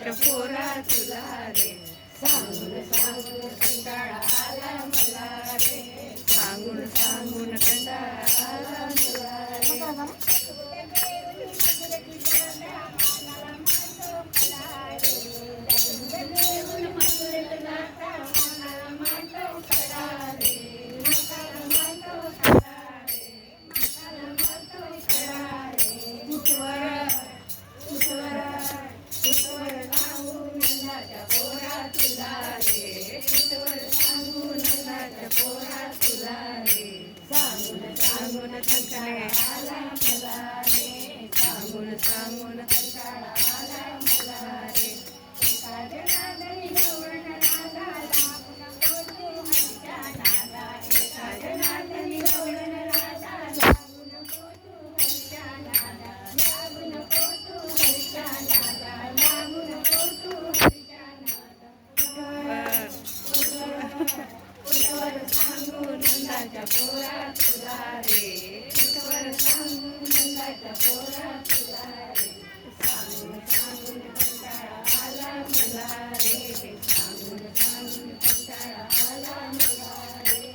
नंदाच्या पोरा तुला रे, सांगून सांगून कंटाळा आला मला रे, सांगून सांगून कंटाळा आला मला रे. सांगून कंटाळा आला मला रे, सांगून सांगून कंटाळा आला मला रे. एका जनार्दनी गवळण नादा लागून पोटू हरीच्या नादा, एका जनार्दनी गवळण नादा लागून पोटू हरीच्या नादा, लागून पोटू हरीच्या नादा, लागून पोटू हरीच्या नादा. कुठवर सांगू नंदाच्या पोरा तुला रे, कुठवर सांगू नंदाच्या पोरा तुला रे, सांगून सांगून कंटाळा आला मला रे, सांगून सांगून कंटाळा आला मला रे.